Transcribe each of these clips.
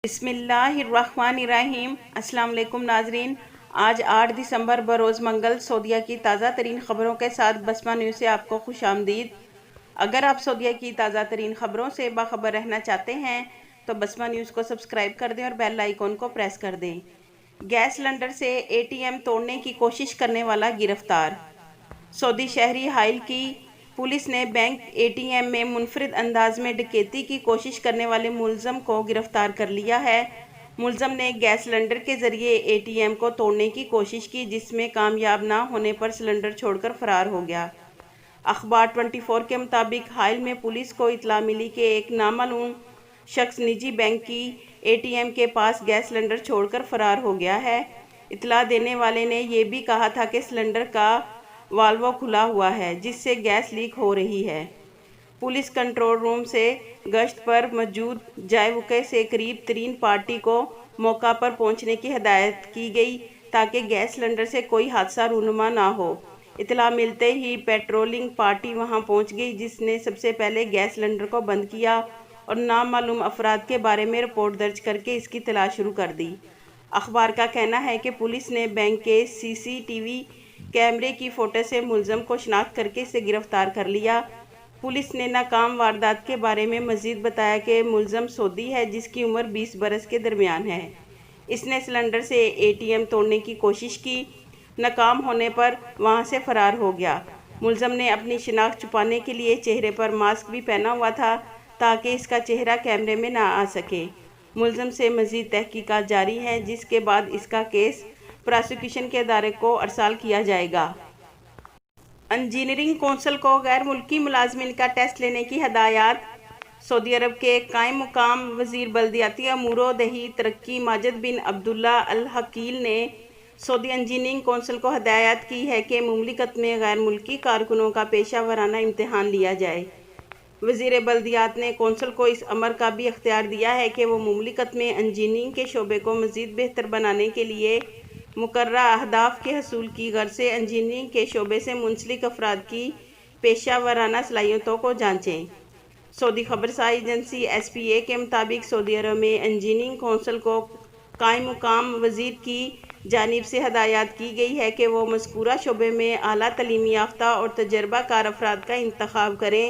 بسم اللہ الرحمن الرحیم۔ السلام علیکم ناظرین، آج 8 دسمبر بروز منگل سعودیہ کی تازہ ترین خبروں کے ساتھ بسمہ نیوز سے آپ کو خوش آمدید۔ اگر آپ سعودیہ کی تازہ ترین خبروں سے باخبر رہنا چاہتے ہیں تو بسمہ نیوز کو سبسکرائب کر دیں اور بیل آئیکن کو پریس کر دیں۔ گیس سلنڈر سے ATM توڑنے کی کوشش کرنے والا گرفتار۔ سعودی شہری حائل کی پولیس نے بینک ATM میں منفرد انداز میں ڈکیتی کی کوشش کرنے والے ملزم کو گرفتار کر لیا ہے۔ ملزم نے گیس سلنڈر کے ذریعے ATM کو توڑنے کی کوشش کی، جس میں کامیاب نہ ہونے پر سلنڈر چھوڑ کر فرار ہو گیا۔ اخبار 24 کے مطابق حائل میں پولیس کو اطلاع ملی کہ ایک نامعلوم شخص نجی بینک کی ATM کے پاس گیس سلنڈر چھوڑ کر فرار ہو گیا ہے۔ اطلاع دینے والے نے یہ بھی کہا تھا کہ سلنڈر کا والو کھلا ہوا ہے، جس سے گیس لیک ہو رہی ہے۔ پولیس کنٹرول روم سے گشت پر موجود جائے وقوع سے قریب ترین پارٹی کو موقع پر پہنچنے کی ہدایت کی گئی تاکہ گیس سلنڈر سے کوئی حادثہ رونما نہ ہو۔ اطلاع ملتے ہی پیٹرولنگ پارٹی وہاں پہنچ گئی، جس نے سب سے پہلے گیس سلنڈر کو بند کیا اور نامعلوم افراد کے بارے میں رپورٹ درج کر کے اس کی تلاش شروع کر دی۔ اخبار کا کہنا ہے کہ پولیس نے بینک کے CCTV کیمرے کی فوٹو سے ملزم کو شناخت کر کے اسے گرفتار کر لیا۔ پولیس نے ناکام واردات کے بارے میں مزید بتایا کہ ملزم سعودی ہے، جس کی عمر 20 برس کے درمیان ہے۔ اس نے سلنڈر سے ATM توڑنے کی کوشش کی، ناکام ہونے پر وہاں سے فرار ہو گیا۔ ملزم نے اپنی شناخت چھپانے کے لیے چہرے پر ماسک بھی پہنا ہوا تھا تاکہ اس کا چہرہ کیمرے میں نہ آ سکے۔ ملزم سے مزید تحقیقات جاری ہیں، جس کے بعد اس کا کیس پراسیکیوشن کے ادارے کو ارسال کیا جائے گا۔ انجینئرنگ کونسل کو غیر ملکی ملازمین کا ٹیسٹ لینے کی ہدایات۔ سعودی عرب کے قائم مقام وزیر بلدیاتی امور و دیہی ترقی ماجد بن عبداللہ الحقیل نے سعودی انجینئرنگ کونسل کو ہدایت کی ہے کہ مملکت میں غیر ملکی کارکنوں کا پیشہ ورانہ امتحان لیا جائے۔ وزیر بلدیات نے کونسل کو اس امر کا بھی اختیار دیا ہے کہ وہ مملکت میں انجینئرنگ کے شعبے کو مزید بہتر بنانے کے لیے مقررہ اہداف کے حصول کی غرض سے انجینئرنگ کے شعبے سے منسلک افراد کی پیشہ ورانہ صلاحیتوں کو جانچیں۔ سعودی خبرساز ایجنسی SPA کے مطابق سعودی عرب میں انجینئرنگ کونسل کو قائم مقام وزیر کی جانب سے ہدایت کی گئی ہے کہ وہ مذکورہ شعبے میں اعلیٰ تعلیم یافتہ اور تجربہ کار افراد کا انتخاب کریں،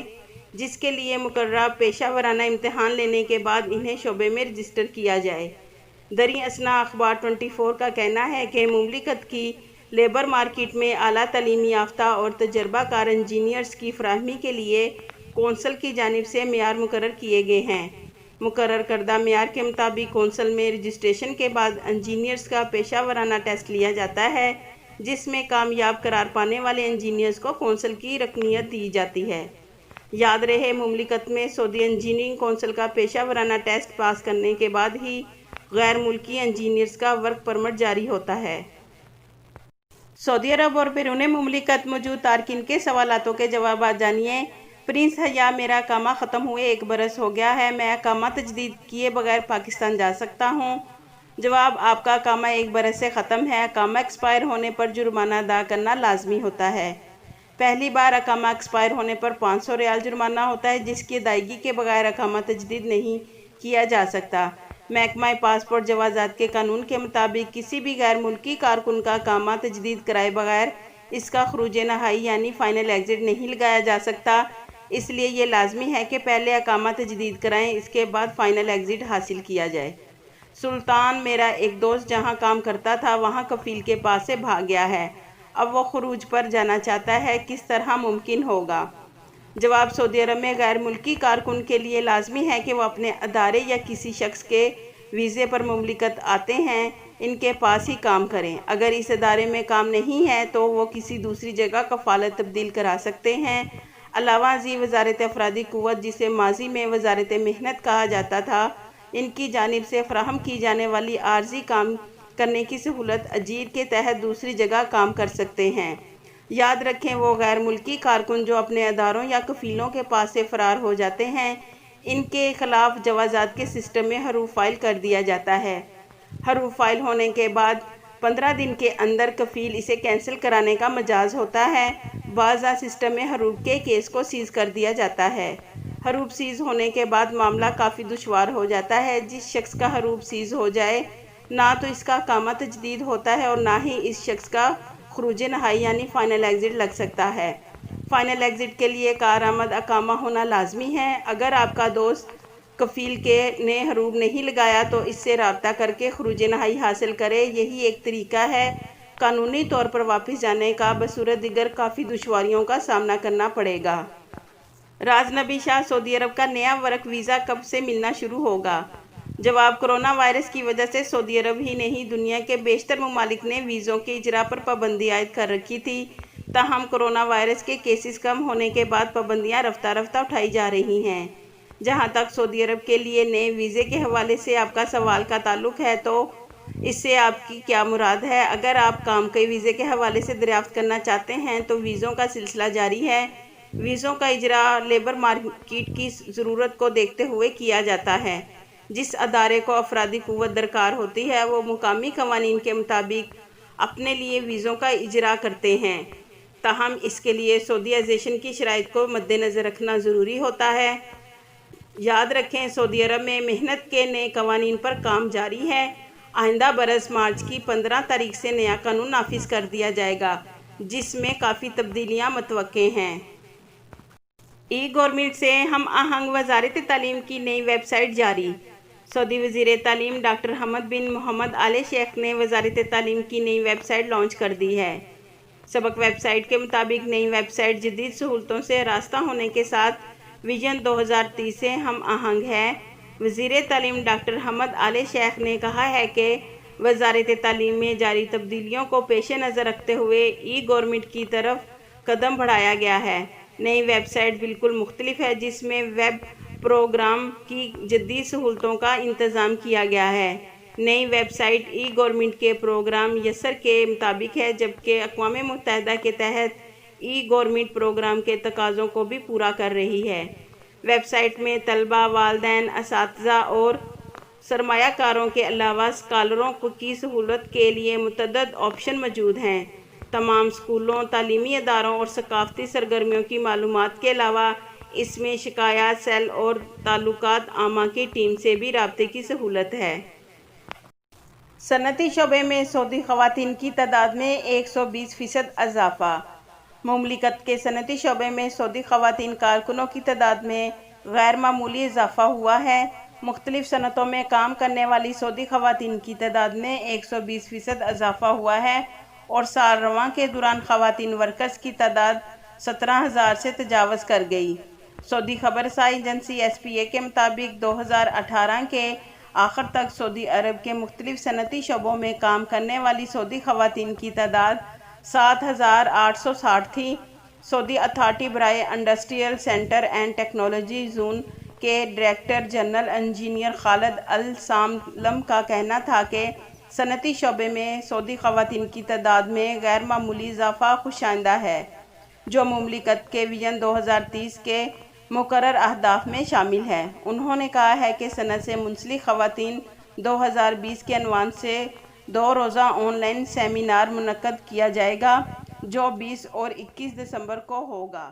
جس کے لیے مقررہ پیشہ ورانہ امتحان لینے کے بعد انہیں شعبے میں رجسٹر کیا جائے۔ دریں اثنا اخبار 24 کا کہنا ہے کہ مملکت کی لیبر مارکیٹ میں اعلیٰ تعلیم یافتہ اور تجربہ کار انجینئرز کی فراہمی کے لیے کونسل کی جانب سے معیار مقرر کیے گئے ہیں۔ مقرر کردہ معیار کے مطابق کونسل میں رجسٹریشن کے بعد انجینئرز کا پیشہ ورانہ ٹیسٹ لیا جاتا ہے، جس میں کامیاب قرار پانے والے انجینئرز کو کونسل کی رکنیت دی جاتی ہے۔ یاد رہے، مملکت میں سعودی انجینئرنگ کونسل کا پیشہ ورانہ ٹیسٹ پاس کرنے کے بعد ہی غیر ملکی انجینئرز کا ورک پرمٹ جاری ہوتا ہے۔ سعودی عرب اور بیرون مملکت موجود تارکین کے سوالاتوں کے جوابات جانیے۔ پرنس حیا، میرا اقامہ ختم ہوئے 1 برس ہو گیا ہے، میں اقامہ تجدید کیے بغیر پاکستان جا سکتا ہوں؟ جواب: آپ کا اقامہ 1 برس سے ختم ہے۔ اقامہ ایکسپائر ہونے پر جرمانہ ادا کرنا لازمی ہوتا ہے۔ پہلی بار اقامہ ایکسپائر ہونے پر 500 ریال جرمانہ ہوتا ہے، جس کی ادائیگی کے بغیر اقامہ تجدید نہیں کیا جا سکتا۔ محکمہ پاسپورٹ جوازات کے قانون کے مطابق کسی بھی غیر ملکی کارکن کا اقامہ تجدید کرائے بغیر اس کا خروج نہائی یعنی فائنل ایگزٹ نہیں لگایا جا سکتا۔ اس لیے یہ لازمی ہے کہ پہلے اقامہ تجدید کرائیں، اس کے بعد فائنل ایگزٹ حاصل کیا جائے۔ سلطان: میرا ایک دوست جہاں کام کرتا تھا وہاں کفیل کے پاس سے بھاگ گیا ہے، اب وہ خروج پر جانا چاہتا ہے، کس طرح ممکن ہوگا؟ جواب: سعودی عرب میں غیر ملکی کارکن کے لیے لازمی ہے کہ وہ اپنے ادارے یا کسی شخص کے ویزے پر مملکت آتے ہیں ان کے پاس ہی کام کریں۔ اگر اس ادارے میں کام نہیں ہے تو وہ کسی دوسری جگہ کفالت تبدیل کرا سکتے ہیں۔ علاوہ ازیں وزارت افرادی قوت، جسے ماضی میں وزارت محنت کہا جاتا تھا، ان کی جانب سے فراہم کی جانے والی عارضی کام کرنے کی سہولت اجیر کے تحت دوسری جگہ کام کر سکتے ہیں۔ یاد رکھیں، وہ غیر ملکی کارکن جو اپنے اداروں یا کفیلوں کے پاس سے فرار ہو جاتے ہیں، ان کے خلاف جوازات کے سسٹم میں حروف فائل کر دیا جاتا ہے۔ حروف فائل ہونے کے بعد 15 دن کے اندر کفیل اسے کینسل کرانے کا مجاز ہوتا ہے، بعض سسٹم میں حروف کے کیس کو سیز کر دیا جاتا ہے۔ حروف سیز ہونے کے بعد معاملہ کافی دشوار ہو جاتا ہے۔ جس شخص کا حروف سیز ہو جائے نہ تو اس کا اقامہ تجدید ہوتا ہے اور نہ ہی اس شخص کا خروج نہائی یعنی فائنل ایگزٹ لگ سکتا ہے۔ فائنل ایگزٹ کے لیے کارآمد اقامہ ہونا لازمی ہے۔ اگر آپ کا دوست کفیل نے حروف نہیں لگایا تو اس سے رابطہ کر کے خروج نہائی حاصل کرے۔ یہی ایک طریقہ ہے۔ قانونی طور پر واپس جانے کا بصورت دیگر کافی دشواریوں کا سامنا کرنا پڑے گا۔ راز نبی شاہ سعودی عرب کا نیا ورک ویزا کب سے ملنا شروع ہوگا؟ جواب: کورونا وائرس کی وجہ سے سعودی عرب ہی نہیں دنیا کے بیشتر ممالک نے ویزوں کے اجراء پر پابندی عائد کر رکھی تھی۔ تاہم کورونا وائرس کے کیسز کم ہونے کے بعد پابندیاں رفتہ رفتہ اٹھائی جا رہی ہیں۔ جہاں تک سعودی عرب کے لیے نئے ویزے کے حوالے سے آپ کا سوال کا تعلق ہے تو اس سے آپ کی کیا مراد ہے؟ اگر آپ کام کے ویزے کے حوالے سے دریافت کرنا چاہتے ہیں تو ویزوں کا سلسلہ جاری ہے۔ ویزوں کا اجراء لیبر مارکیٹ کی ضرورت کو دیکھتے ہوئے کیا جاتا ہے۔ جس ادارے کو افرادی قوت درکار ہوتی ہے وہ مقامی قوانین کے مطابق اپنے لیے ویزوں کا اجراء کرتے ہیں۔ تاہم اس کے لیے سعودیائزیشن کی شرائط کو مد نظر رکھنا ضروری ہوتا ہے۔ یاد رکھیں، سعودی عرب میں محنت کے نئے قوانین پر کام جاری ہے۔ آئندہ برس مارچ کی 15 تاریخ سے نیا قانون نافذ کر دیا جائے گا جس میں کافی تبدیلیاں متوقع ہیں۔ ای گورنمنٹ سے ہم آہنگ وزارت تعلیم کی نئی ویب سائٹ جاری۔ سعودی وزیر تعلیم ڈاکٹر حمد بن محمد آل شیخ نے وزارت تعلیم کی نئی ویب سائٹ لانچ کر دی ہے۔ سبق ویب سائٹ کے مطابق نئی ویب سائٹ جدید سہولتوں سے راستہ ہونے کے ساتھ ویژن 2030 سے ہم آہنگ ہے۔ وزیر تعلیم ڈاکٹر حمد آل شیخ نے کہا ہے کہ وزارت تعلیم میں جاری تبدیلیوں کو پیش نظر رکھتے ہوئے ای گورنمنٹ کی طرف قدم بڑھایا گیا ہے۔ نئی ویب سائٹ بالکل مختلف ہے جس میں ویب پروگرام کی جدید سہولتوں کا انتظام کیا گیا ہے۔ نئی ویب سائٹ ای گورنمنٹ کے پروگرام یسر کے مطابق ہے جبکہ اقوام متحدہ کے تحت ای گورنمنٹ پروگرام کے تقاضوں کو بھی پورا کر رہی ہے۔ ویب سائٹ میں طلباء، والدین، اساتذہ اور سرمایہ کاروں کے علاوہ اسکالروں کی سہولت کے لیے متعدد آپشن موجود ہیں۔ تمام اسکولوں، تعلیمی اداروں اور ثقافتی سرگرمیوں کی معلومات کے علاوہ اس میں شکایات سیل اور تعلقات عامہ کی ٹیم سے بھی رابطے کی سہولت ہے۔ صنعتی شعبے میں سعودی خواتین کی تعداد میں 120% اضافہ۔ مملکت کے صنعتی شعبے میں سعودی خواتین کارکنوں کی تعداد میں غیر معمولی اضافہ ہوا ہے۔ مختلف صنعتوں میں کام کرنے والی سعودی خواتین کی تعداد میں 120% اضافہ ہوا ہے اور سال رواں کے دوران خواتین ورکرز کی تعداد 17,000 سے تجاوز کر گئی۔ سعودی خبر رسائی ایجنسی SPA کے مطابق 2018 کے آخر تک سعودی عرب کے مختلف صنعتی شعبوں میں کام کرنے والی سعودی خواتین کی تعداد 7,860 تھی۔ سعودی اتھارٹی برائے industrial centre and technology zone کے ڈائریکٹر جنرل انجینئر خالد السالم کا کہنا تھا کہ صنعتی شعبے میں سعودی خواتین کی تعداد میں غیر معمولی اضافہ خوش آئندہ ہے، جو مملکت کے ویژن 2030 کے مقررہ اہداف میں شامل ہے۔ انہوں نے کہا ہے کہ صنعت سے منسلک خواتین 2020 کے عنوان سے 2 روزہ آن لائن سیمینار منعقد کیا جائے گا جو 20 اور 21 دسمبر کو ہوگا۔